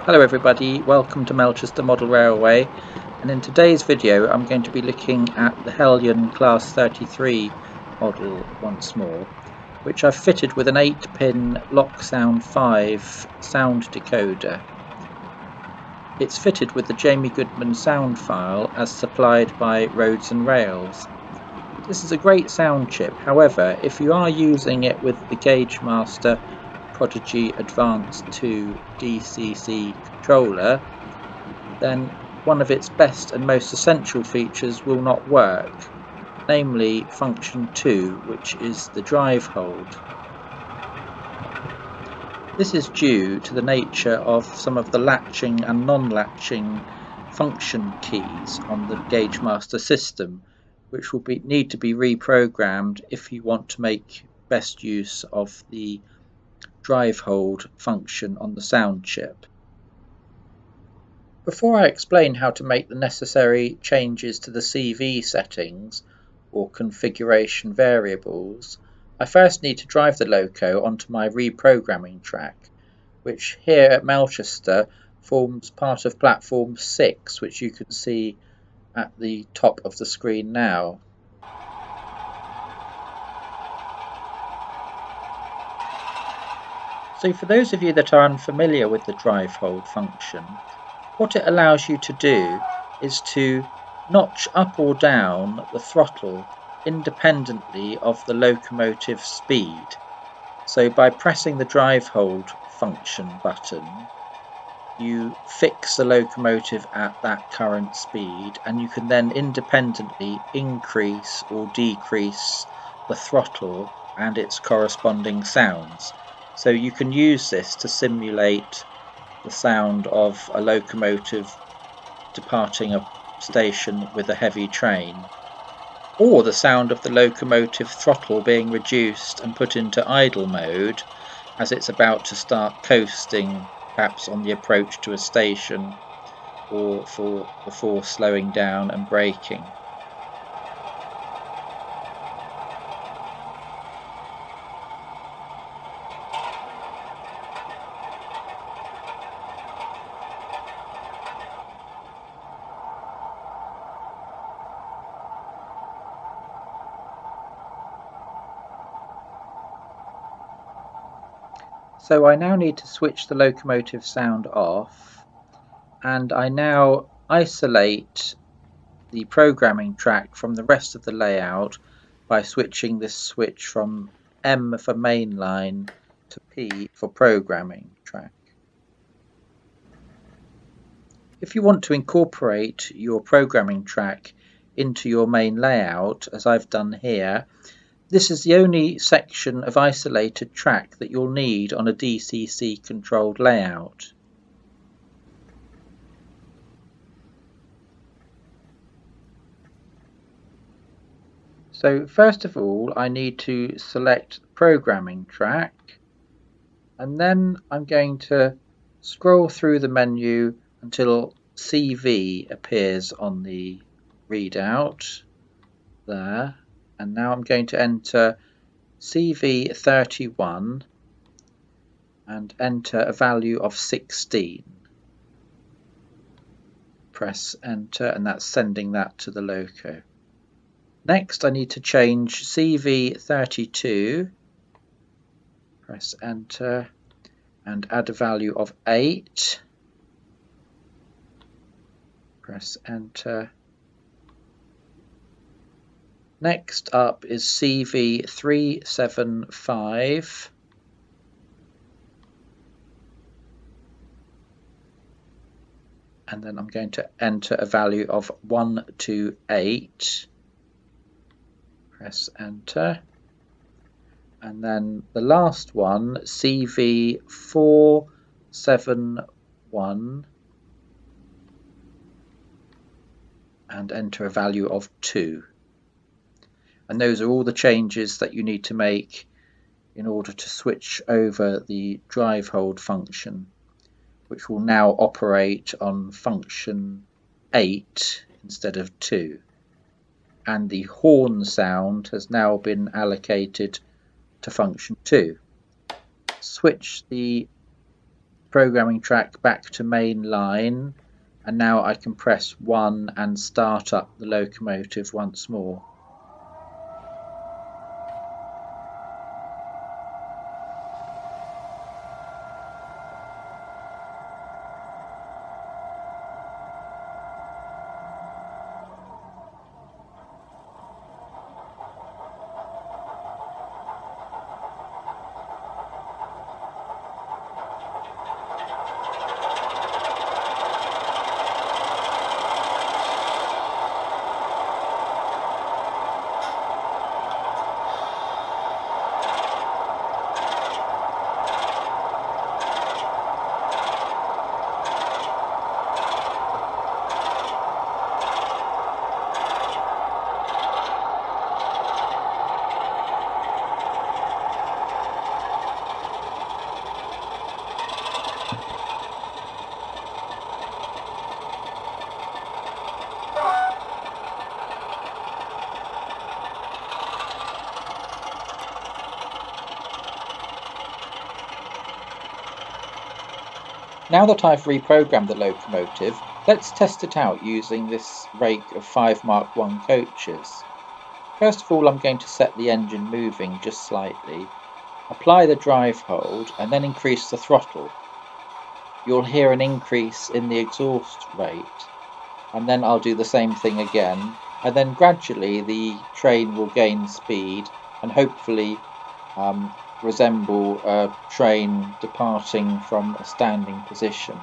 Hello everybody, welcome to Melchester Model Railway, and in today's video I'm going to be looking at the Heljan Class 33 model once more, which I've fitted with an 8-pin Locksound 5 sound decoder. It's fitted with the Jamie Goodman sound file as supplied by Roads and Rails. This is a great sound chip, however, if you are using it with the Gaugemaster Prodigy Advance 2 DCC controller, then one of its best and most essential features will not work, namely function 2, which is the drive hold. This is due to the nature of some of the latching and non-latching function keys on the Gaugemaster system, which will need to be reprogrammed if you want to make best use of the drive hold function on the sound chip. Before I explain how to make the necessary changes to the CV settings or configuration variables, I first need to drive the loco onto my reprogramming track, which here at Melchester forms part of platform 6, which you can see at the top of the screen now. So for those of you that are unfamiliar with the drive hold function, what it allows you to do is to notch up or down the throttle independently of the locomotive speed. So by pressing the drive hold function button, you fix the locomotive at that current speed, and you can then independently increase or decrease the throttle and its corresponding sounds. So you can use this to simulate the sound of a locomotive departing a station with a heavy train, or the sound of the locomotive throttle being reduced and put into idle mode as it's about to start coasting, perhaps on the approach to a station, or before slowing down and braking. So I now need to switch the locomotive sound off, and I now isolate the programming track from the rest of the layout by switching this switch from M for mainline to P for programming track. If you want to incorporate your programming track into your main layout, as I've done here, this is the only section of isolated track that you'll need on a DCC controlled layout. So first of all, I need to select programming track, and then I'm going to scroll through the menu until CV appears on the readout there, and now I'm going to enter CV31 and enter a value of 16. Press enter, and that's sending that to the loco. Next I need to change CV32, press enter, and add a value of 8, press enter. Next up is CV375, and then I'm going to enter a value of 128, press enter, and then the last one, CV471, and enter a value of 2. And those are all the changes that you need to make in order to switch over the drive hold function, which will now operate on function 8 instead of 2. And the horn sound has now been allocated to function 2. Switch the programming track back to main line, and now I can press 1 and start up the locomotive once more. Now that I've reprogrammed the locomotive, let's test it out using this rake of 5 Mark I coaches. First of all, I'm going to set the engine moving just slightly, apply the drive hold and then increase the throttle. You'll hear an increase in the exhaust rate, and then I'll do the same thing again, and then gradually the train will gain speed and hopefully resemble a train departing from a standing position.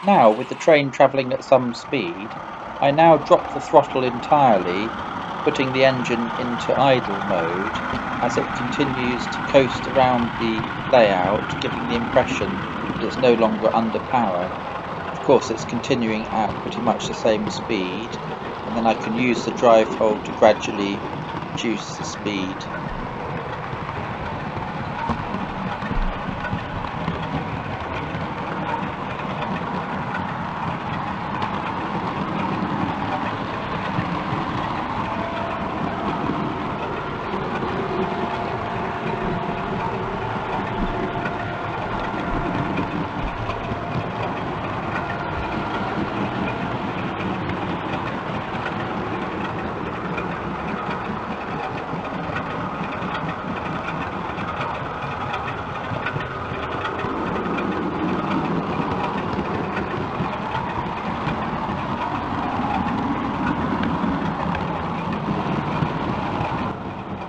Now, with the train travelling at some speed, I now drop the throttle entirely, putting the engine into idle mode as it continues to coast around the layout, giving the impression that it's no longer under power. Of course, it's continuing at pretty much the same speed, and then I can use the drive hold to gradually reduce the speed.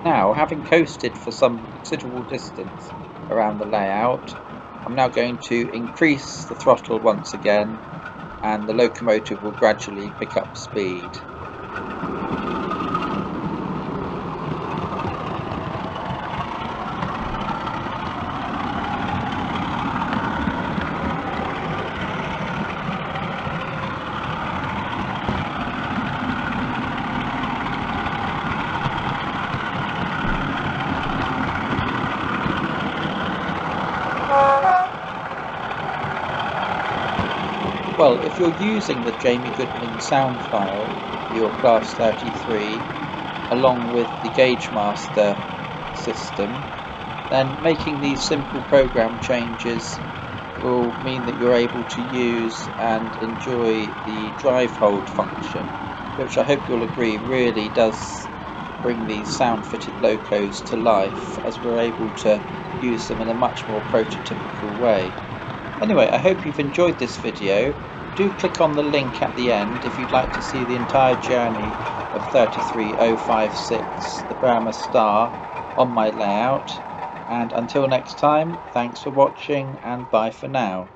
Now, having coasted for some considerable distance around the layout, I'm now going to increase the throttle once again, and the locomotive will gradually pick up speed. Well, if you're using the Jamie Goodman sound file for your Class 33 along with the Gaugemaster system, then making these simple program changes will mean that you're able to use and enjoy the drive hold function, which I hope you'll agree really does bring these sound fitted locos to life, as we're able to use them in a much more prototypical way. Anyway, I hope you've enjoyed this video. do click on the link at the end if you'd like to see the entire journey of 33056, the Burma Star, on my layout. And until next time, thanks for watching and bye for now.